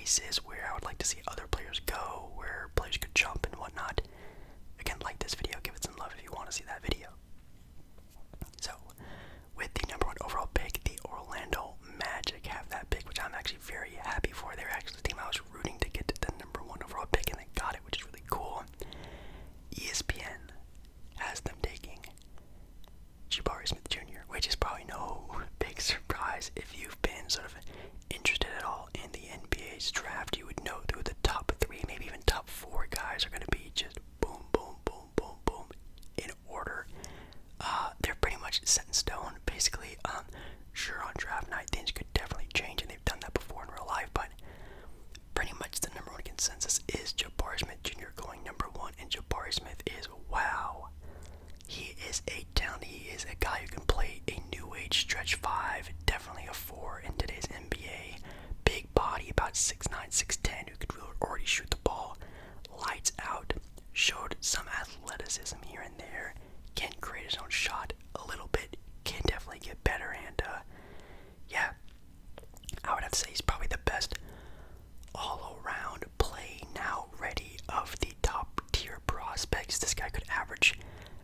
places where I would like to see other players go, where players could jump and whatnot. Again, like this video, give it some love if you want to see that video. So, with the number 1 overall pick, the Orlando Magic have that pick, which I'm actually very happy for. They're actually the team I was rooting to get the number 1 overall pick, and they got it, which is really cool. ESPN has them taking Jabari Smith Jr., which is probably no big surprise. If you've been sort of interested at all in the NBA's draft, you would know who the top 3, maybe even top 4 guys are going to be. Just boom, boom, boom, boom, boom, in order. They're pretty much set in stone, basically. Sure, on draft night, things could definitely change, and they've done that before in real life, but pretty much the number 1 consensus is Jabari Smith Jr. going number 1, and Jabari Smith is, wow. He is a talent. He is a guy who can play a new age stretch 5, definitely a 4 in today's NBA. Big body, about 6'9", 6'10", who could already shoot the ball lights out. Showed some athleticism here and there. Can create his own shot a little bit. Can definitely get better, and yeah, I would have to say he's probably the best all-around play now ready of the top tier prospects. This guy could average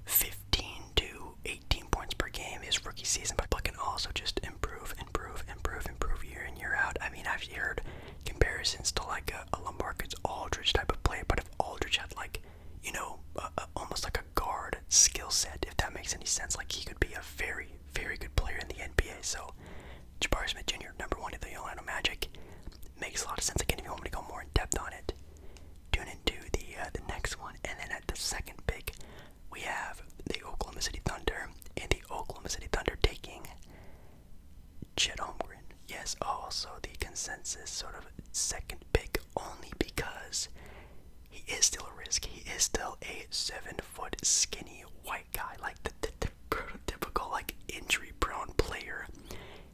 15 to 18 points per game his rookie season, but can also just improve year in, year out. I mean, I've heard comparisons to like a LaMarcus Aldridge type of player, but if Aldridge had like, you know, almost like a guard skill set, if that makes any sense, like he could be a very, very good player in the NBA. So Jabari Smith Jr., number 1 in the Orlando Magic, makes a lot of sense. Again, if you want me to go more in depth on it, tune into the next one. And then at the second pick, we have the Oklahoma City Thunder, and the Oklahoma City Thunder taking Chet Holmgren. Yes, also the consensus sort of second pick, only because he is still a risk. He is still a 7-foot skinny white guy, like the prototypical like injury-prone player.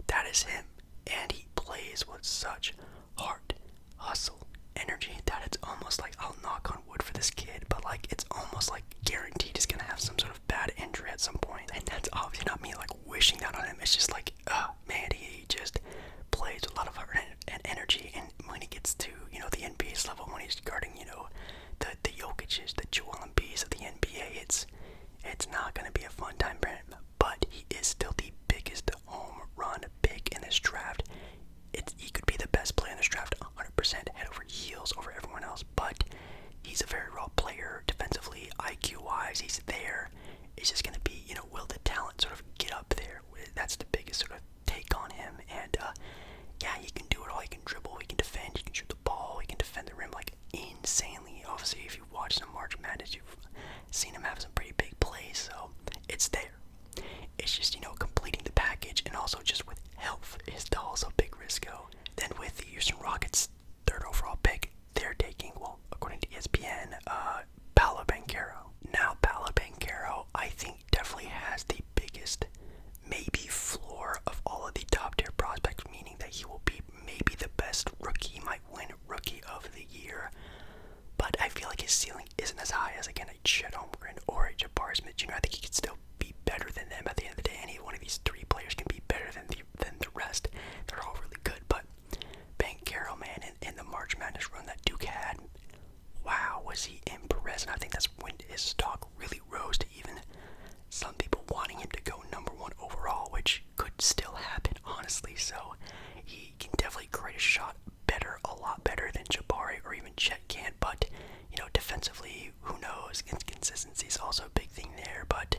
That is him, and he plays with such heart, hustle, energy that it's almost like, I'll knock on wood for this kid, but like it's almost like guaranteed he's gonna have some sort of bad injury at some point. And that's obviously not me like wishing that on him. It's just like, man, he just plays with a lot of heart and energy, and when he gets to, you know, the NBA's level, when he's guarding, you know, the Jokic's, the Joel Embiid's of the NBA, it's not gonna be a fun time for him. But he is still the biggest home run pick in this draft. He could be the best player in this draft, 100%, head over heels over everyone else, but he's a very raw player defensively, IQ-wise, he's there. It's just going to be, you know, will the talent sort of get up there? That's the biggest sort of take on him, and yeah, he can do it all. He can dribble, he can defend, he can shoot the ball, he can defend the rim, like, insanely. Obviously, if you've watched some March Madness, you've seen him have some pretty big plays, so it's there. It's just, you know, completing the package, and also just with health is also big risk go. Then with the Houston Rockets, 3rd overall pick, they're taking, well, according to ESPN, Paolo Bachero. Now, Paolo Bachero, I think, definitely has the biggest, maybe, floor of all of the top tier prospects, meaning that he will be maybe the best rookie. He might win Rookie of the Year, but I feel like his ceiling isn't as high as, again, a Chet Holmgren or a Jabari Smith Jr. I think he could still be better than them at the end of the day. Any one of these 3 players can be better than the rest. They're all really good, but Bachero, man, in the March Madness run that Duke had, wow, was he impressive. And I think that's when his stock really rose to even some people wanting him to go number 1 overall, which could still happen, honestly. So he can definitely create a shot better, a lot better than Jabari or even Chet can, but, you know, defensively, who knows? Consistency is also a big thing there, but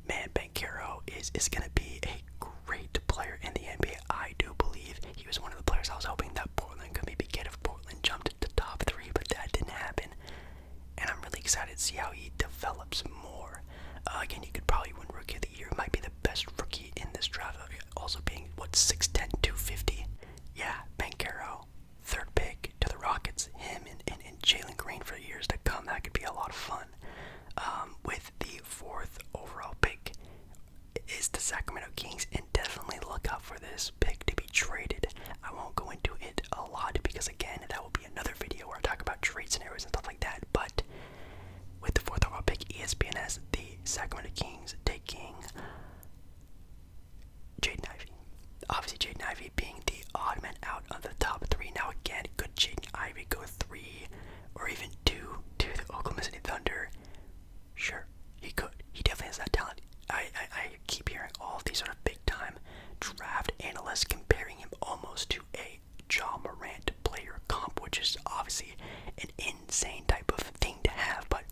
man, Bachero is going to be a great player in the NBA. I do believe he was one of the players I was hoping that Portland could maybe get if Portland jumped into top 3, but that didn't happen. And I'm really excited to see how he develops more. Again, he could probably win Rookie of the Year. Might be the best rookie in this draft, also being, 6'10", 250. Yeah, Bachero, 3rd pick to the Rockets. Him and Jalen Green for years to come. That could be a lot of fun. With the 4th overall pick is the Sacramento Kings, and definitely look out for this pick to be traded. I won't go into it a lot because, again, that will be another video where I talk about trade scenarios and stuff like that, but with the 4th overall pick, ESPN has the Sacramento Kings taking Jaden Ivey. Obviously, Jaden Ivey being the odd man out of the top 3. Now, again, could Jaden Ivey go 3 or even 2 to the Oklahoma City Thunder, sure, he could. He definitely has that talent. I keep hearing all of these sort of big-time draft analysts comparing him almost to a Ja Morant player comp, which is obviously an insane type of thing to have. But,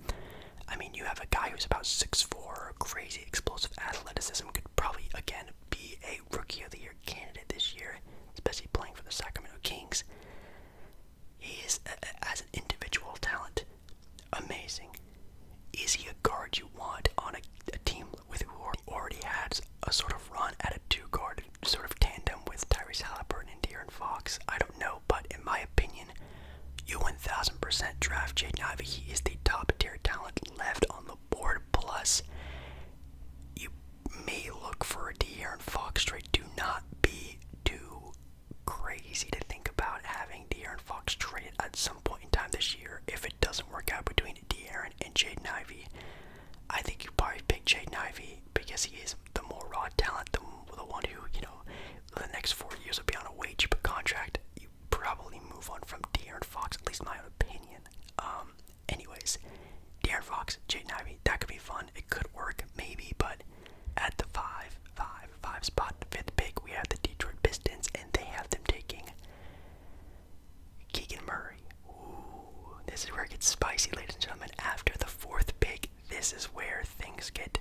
I mean, you have a guy who's about 6'4", crazy explosive athleticism, could probably, again, be a Rookie of the Year candidate this year, especially playing for the Sacramento Kings. He is, as an individual talent, amazing. Is he a guard you want on a team with who already had a sort of run at a two-guard sort of tandem with Tyrese Halliburton and De'Aaron Fox? I don't know, but in my opinion, you 1000% draft Jaden Ivey. He is the top-tier talent left on the board. Plus, you may look for a De'Aaron Fox trade. Do not be too crazy to think about having De'Aaron Fox traded at some point in time this year. If it doesn't work out between De'Aaron and Jaden Ivey, I think you probably pick Jaden Ivey because he is the more raw talent, the one who, the next 4 years will be on a way cheaper contract. You probably move on from De'Aaron Fox, at least in my own opinion. Anyways, De'Aaron Fox, Jaden Ivey, that could be fun. It could work, maybe, but at the 5 spot, the 5th pick, we have the Detroit Pistons, and they have them taking Keegan Murray. Ooh, this is where it gets spicy, ladies and gentlemen. After the 4th pick, this is where things get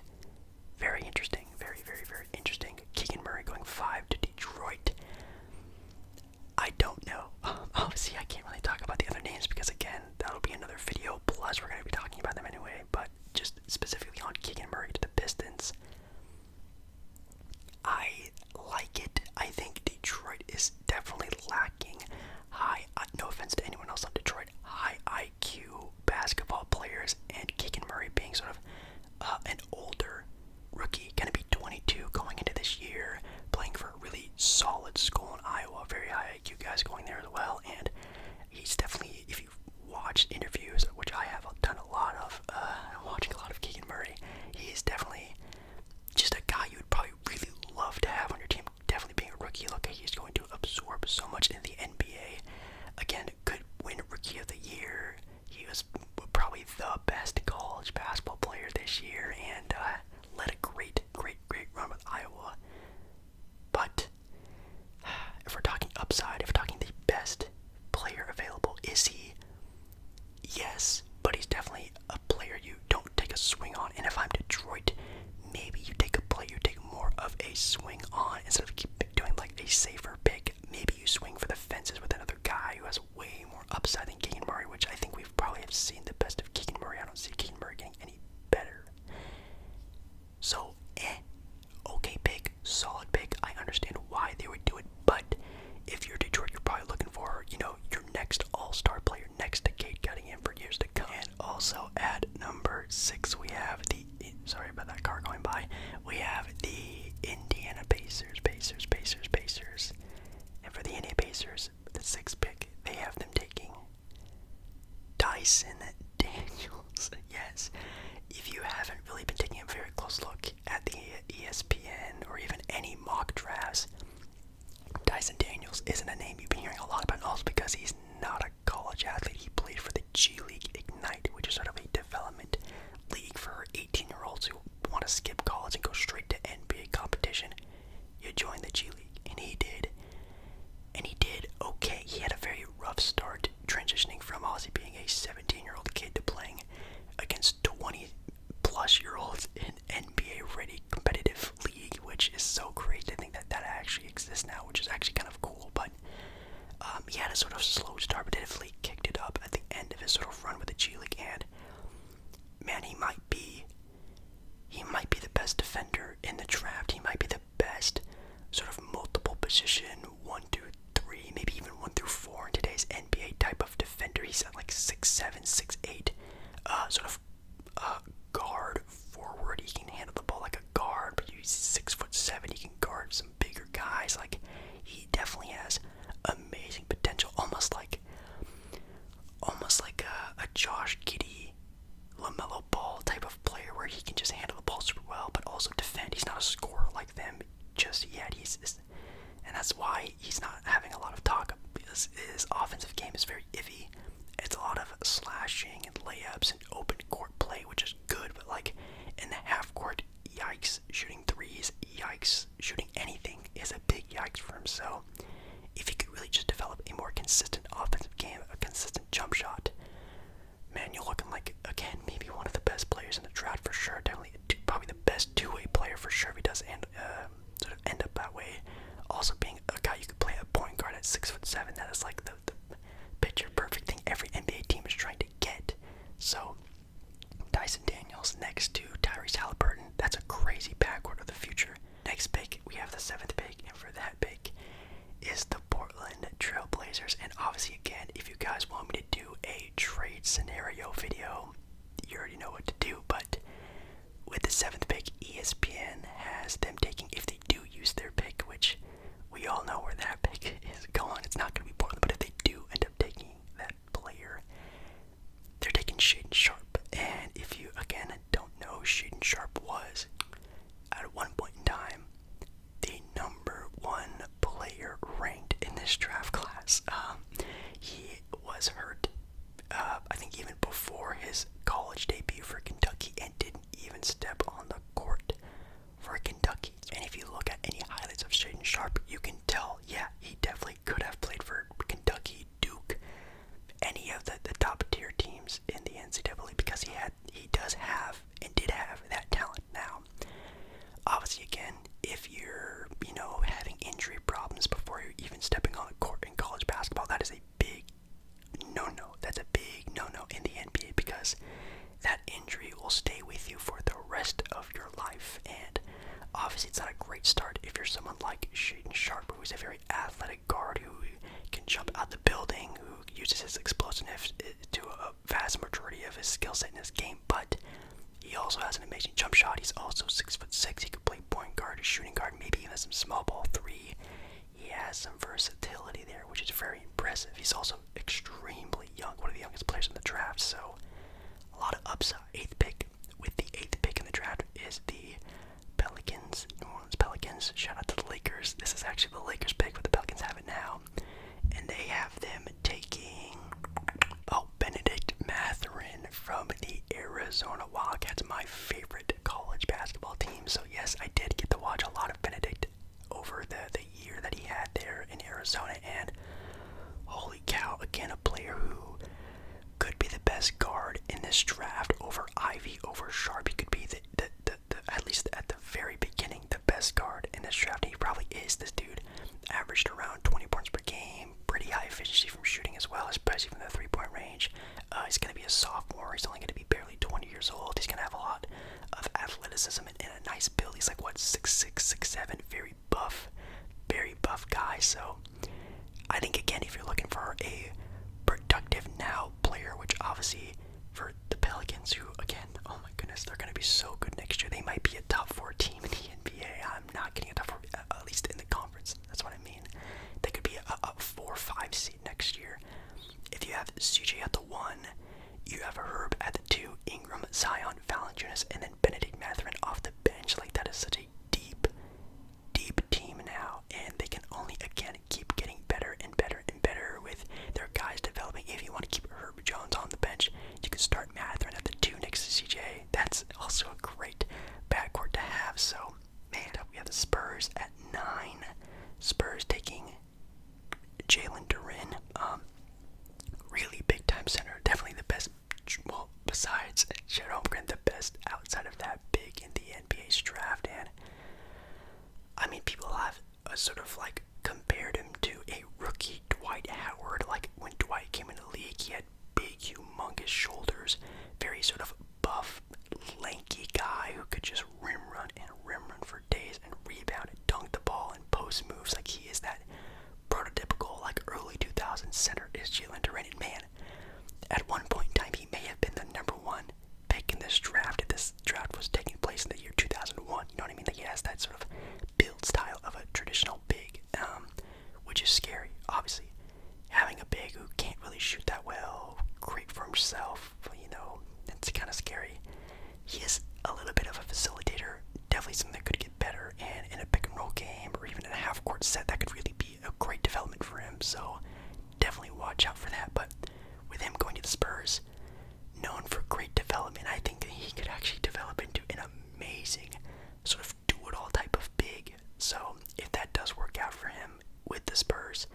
very interesting. Very, very, very interesting. Keegan Murray going 5 to Detroit. I don't know. Obviously, I can't really talk about the other names because, again, that'll be another video. Plus, we're going to be talking about them anyway. But just specifically on Keegan Murray to the Pistons, I like it. I think Detroit is definitely lacking high, no offense to anyone else on Detroit, high IQ basketball players, and Keegan Murray being sort of an older rookie, going to be 22 going into this year, playing for a really solid school in Iowa, very high IQ guys going there as well, and he's definitely, if you've watched interviews, which I have done a lot of, watching a lot of Keegan Murray, he is definitely just a guy you would probably really love to have on your team. Definitely being a rookie, look, he's going to absorb so much in the NBA. Again, could win Rookie of the Year. He was probably the best college basketball player this year, and led a great run with Iowa. But if we're talking upside, if we're talking the best player available, is he? Yes, but he's definitely a player you don't take a swing on. And if I'm Detroit, maybe you take a player you take more of a swing on instead of keep doing like a safer pick. Maybe you swing for the fences with another guy who has way more upside than Keegan Murray, which I think we've probably have seen the best of Keegan Murray. I don't see Keegan Murray getting any better. So, okay pick, solid pick. I understand why they would do it, but if you're Detroit, you're probably looking for, your next all-star player next to Cade Cunningham for years to come. And also at number 6, we have sorry about that car going by. We have the Indiana Pacers. And for the Indiana Pacers, the 6th pick, they have them taking Dyson Daniels. Yes. If you haven't really been taking a very close look at the ESPN or even any mock drafts, Dyson Daniels isn't a name you've been hearing a lot about, also because he's not a college athlete. He played for the G League Ignite, which is sort of a development league for 18-year-olds who want to skip college and go straight to NBA competition. You join the G League, and he did. And he did okay. He had a very rough start, transitioning from obviously being a 17-year-old kid to playing against 20-plus-year-olds in NBA-ready competitive league, which is so crazy to think that that actually exists now, which is actually kind of cool. But he had a sort of slow start, but definitely kicked it up at the end of his sort of run with the G League, and man, he might be the best defender in the draft. He might be the best sort of multiple position 1, 2, 3, maybe even 1 through 4 in today's NBA type of defender. He's at like 6'7", 6'8", sort of guard forward. He can handle the ball like a guard, but he's 6'7". He can guard some bigger guys. Like, he definitely has amazing potential, almost like a Josh Giddey, LaMelo Ball type of player where he can just handle the ball super well, but also defend. He's not a scorer like them just yet. And that's why he's not having a lot of talk, because his offensive game is very iffy. finishing and layups and open court play, which is good, but like in the half court, yikes. Shooting threes, yikes. Shooting anything is a big yikes for him. So if he could really just develop a more consistent offensive game, a consistent jump shot, man, you're looking like, again, maybe one of the best players in the draft for sure. Definitely, probably the best two-way player for sure if he does sort of end up that way. Also being a guy you could play at point guard at 6'7", that is like the picture perfect thing every NBA team is trying to get. So Dyson Daniels next to Tyrese Halliburton, that's a crazy backcourt of the future. Next pick, we have the 7th pick, and for that pick is the Portland Trail Blazers. And obviously, again, if you guys want me to do a trade scenario video, you already know what to do. But with the 7th pick, ESPN has them taking, if they do use their pick, which we all know where that pick is going, it's not going to be Portland, but if they do end up taking that player, they're taking Shaedon Sharpe. And if you, again, don't know, Shaedon Sharpe was, at one point in time, the number 1 player ranked in this draft class. He was hurt, I think even before his college debut for Kentucky, and didn't even step on the court for Kentucky. And if you look at any highlights of Shaedon Sharpe, you can tell, yeah, he definitely could have played for Kentucky, Duke, any of the top tier teams in the NCAA, because he does have and did have that talent. Now, obviously, again, if you're, having injury problems before you're even stepping on the court in college basketball, that is a big no-no. That's a big no-no in the NBA, because that injury will stay with you for the rest of your life. And obviously, it's not a great start if you're someone like Shaedon Sharpe, who's a very athletic guard who can jump out the building, who uses his explosiveness to a vast majority of his skill set in his game. But he also has an amazing jump shot. He's also 6'6". He could play point guard, shooting guard, maybe even some small ball 3. He has some versatility there, which is very impressive. He's also extremely young, one of the youngest players in the draft, so a lot of upside. 8th pick. With the 8th pick in the draft is the Pelicans, New Orleans Pelicans. Shout out to the Lakers. This is actually the Lakers pick, but the Pelicans have it now. And they have them taking, Benedict Mathurin from the Arizona Wildcats, my favorite college basketball team. So yes, I did get to watch a lot of Benedict over the year that he had there in Arizona, and holy cow, again, a player who could be the best guard in this draft over Ivy, over Sharpe. He could be the at least at the very beginning, the best guard in this draft. And he probably is. This dude averaged around 20 points per game, pretty high efficiency from shooting as well, especially from the 3-point range. He's going to be a sophomore. He's only going to be barely 20 years old. He's going to have a lot of athleticism and a nice build. He's like, 6'6", 6'7", very buff guy. So I think, again, if you're looking for a productive now player, which obviously for the Pelicans, who, again, oh my goodness, they're going to be so good next year. They might be a top 4 team in the NBA. I'm not getting a top 4, at least in the conference. That's what I mean. They could be a 4 or 5 seed next year. If you have CJ at the 1, you have a Herb at the 2, Ingram, Zion, Valanciunas, and then Benedict Mathurin off the bench. Like, that is such a deep team now, and they can only, again, keep getting better and better and better with their guys developing. If you want to keep Herb Jones on the bench, you can start Mathurin at the 2 next to CJ. That's also a great backcourt to have. So, man, we have the Spurs at 9. Spurs taking Jalen Duren, really big time center, definitely the best, well, besides Chet Holmgren, the best outside of that big in the NBA's draft. And I mean, people have sort of like compared him to a rookie Dwight Howard. Like, when Dwight came in the league, he had big, humongous shoulders, very sort of buff, lanky guy who could just rim run for days and rebound and dunk the ball and post moves. Like, he is that prototypical, like, early 2000s center is Jalen Duren. And man, at one point in time, he may have been the number 1 pick in this draft if this draft was taking place in the year 2001. You know what I mean? Like, he has that sort of build style of a traditional big, which is scary. Obviously, having a big who can't really shoot that well, great for himself, it's kind of scary. He is a little bit of a facilitator, definitely something that could get better, and in a pick and roll game or even in a half court set, that could really be a great development for him. So definitely watch out for that. But with him going to the Spurs, known for great development. I think that he could actually develop into an amazing sort of do-it-all type of big. So if that does work out for him with the Spurs,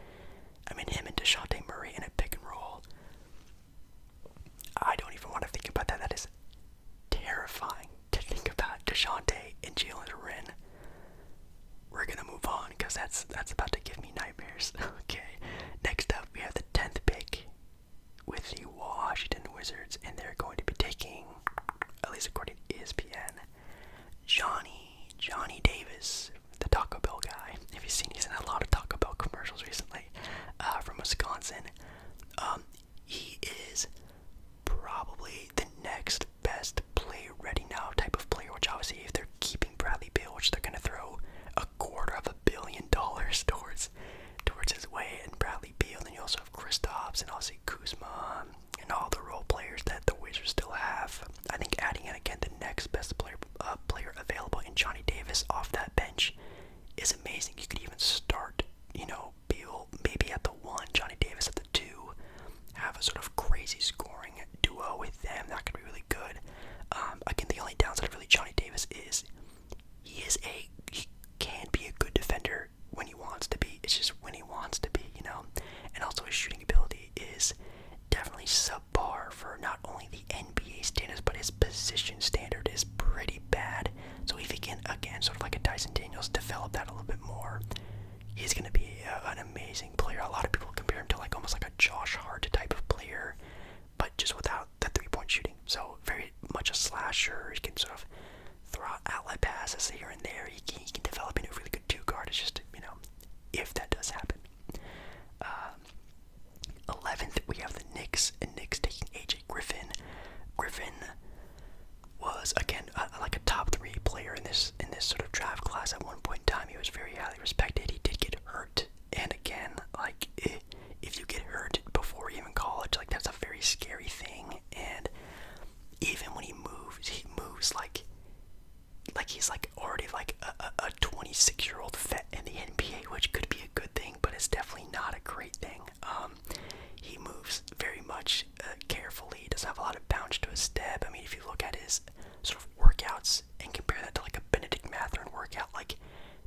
I mean, him and DeJounte Murray in a pick and roll, I don't even want to think about that. That is terrifying to think about. DeJounte and Jalen Duren. We're gonna move on because that's about to give me nightmares. Okay, next up we have the 10th pick with the Washington Wizards, and they're going to be taking, at least according to ESPN, Johnny Davis, the Taco Bell guy. If you've seen, he's in a lot of Taco Bell commercials recently, from Wisconsin. He is probably the next best play ready now type of player, which obviously if they're keeping Bradley Beal, which they're going to throw $250 million towards his way, and Bradley Beal, and then you also have Kristaps and obviously Kuzma and all the role players that the Wizards still have. I think adding in again the next best player available in Johnny Davis off that bench is amazing. You could even start, Beal maybe at the 1, Johnny Davis at the 2, have a sort of crazy scoring duo with them. That could be really good. Again, the only downside of really Johnny Davis is he can be a good defender when he wants to be. It's just when he wants to be, and also his shooting ability is definitely subpar for not only the NBA standards, but his position standard is pretty bad. So if he can, again, sort of like a Dyson Daniels, develop that a little bit more, he's going to be an amazing player. A lot of people compare him to almost like a Josh Hart type of player, but just without the three-point shooting. So very much a slasher. He can sort of throw out outlet passes here and there. He can develop into a really good two-guard. It's just, if that does happen. 11th, we have the Knicks, and Knicks taking AJ Griffin. Griffin was, again, like a top 3 player in this sort of draft class at one point in time. He was very highly respected. He did get hurt, and again, if you get hurt before even college, that's a very scary thing. And even when he moves like he's already a 26-year-old vet in the NBA, which could be a good thing, but it's definitely not a great thing. He moves very much carefully. He doesn't have a lot of bounce to his step. I mean, if you look at his sort of workouts and compare that to a Benedict Mathurin workout,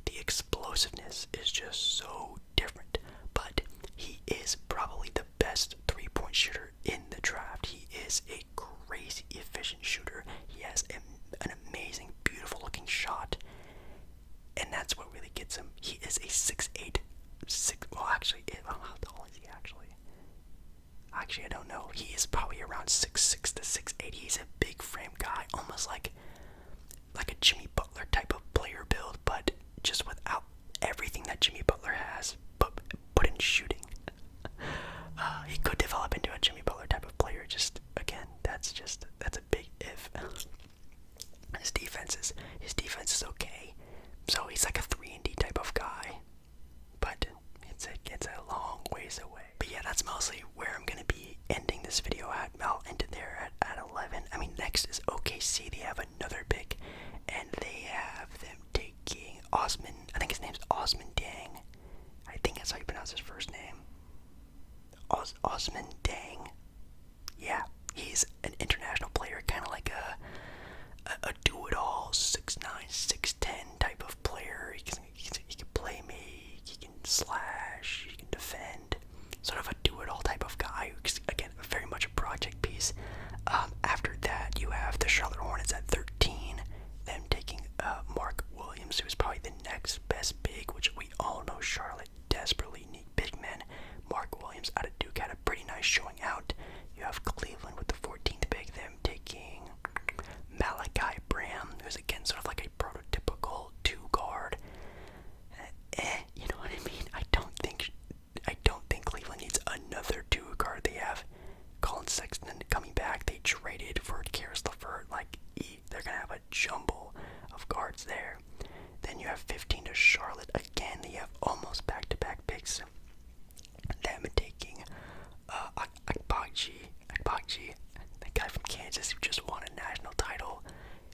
the explosiveness is just so different. But he is probably the best three-point shooter in the draft. He is a crazy efficient shooter. He has an amazing, beautiful-looking shot, and that's what really gets him. He is a 6'8", well, actually, how tall is he actually? Actually, I don't know. He is probably around 6'6" to 6'8". He's a big frame guy, almost like a Jimmy Butler type of player build, but just without everything that Jimmy Butler has, but put in shooting. He could develop into a Jimmy Butler type of player. Just again, that's a big if. His defense is okay. So he's like a 3-and-D type of guy, but it's a long ways away. But yeah, that's mostly where I'm gonna be ending this video at. I'll end it there at 11. I mean, next is OKC. They have another pick, and they have them taking Osman. I think his name's Osman Dang. I think that's how you pronounce his first name. Osman Dang. Yeah, he's an international player, kind of like a do-it-all 6'9", 6'10" type of player. He can play make, he can slash, he can defend. Sort of a do-it-all type of guy. Again, very much a project piece. After that, you have the Charlotte Hornets at 13. Them taking Mark Williams, who's probably the next best big, which we all know Charlotte desperately need big men. Mark Williams out of Duke had a pretty nice showing out. You have Cleveland with the 14th pick, them taking Malachi Bram, who's again sort of like a prototypical two-guard. You know what I mean? I don't think Cleveland needs another two-guard. They have Colin Sexton coming back. They traded for Karis LeVert. They're gonna have a jumble of guards there. Then you have 15 to Charlotte again. They have almost back-to-back picks. Them taking Agbaji, that guy from Kansas who just won a national title,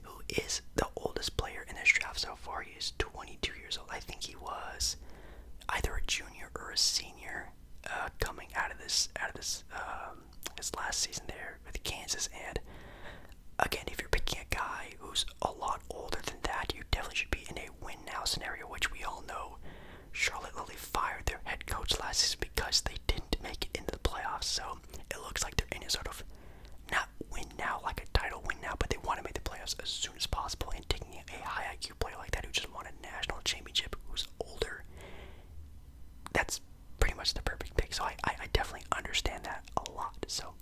who is the oldest player in this draft so far. He is 22 years old. I think he was either a junior or a senior coming out of this his last season there with Kansas. And again, if you're picking a guy who's a lot older than that, you definitely should be in a win-now scenario, which we all know Charlotte Lily fired their head coach last season because they didn't make it into the playoffs. So it looks like they're in a sort of not win now, like a title win now, but they want to make the playoffs as soon as possible. And taking a high IQ player like that who just won a national championship, who's older, that's pretty much the perfect pick. So I definitely understand that a lot. So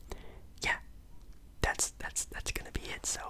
yeah, that's gonna be it. So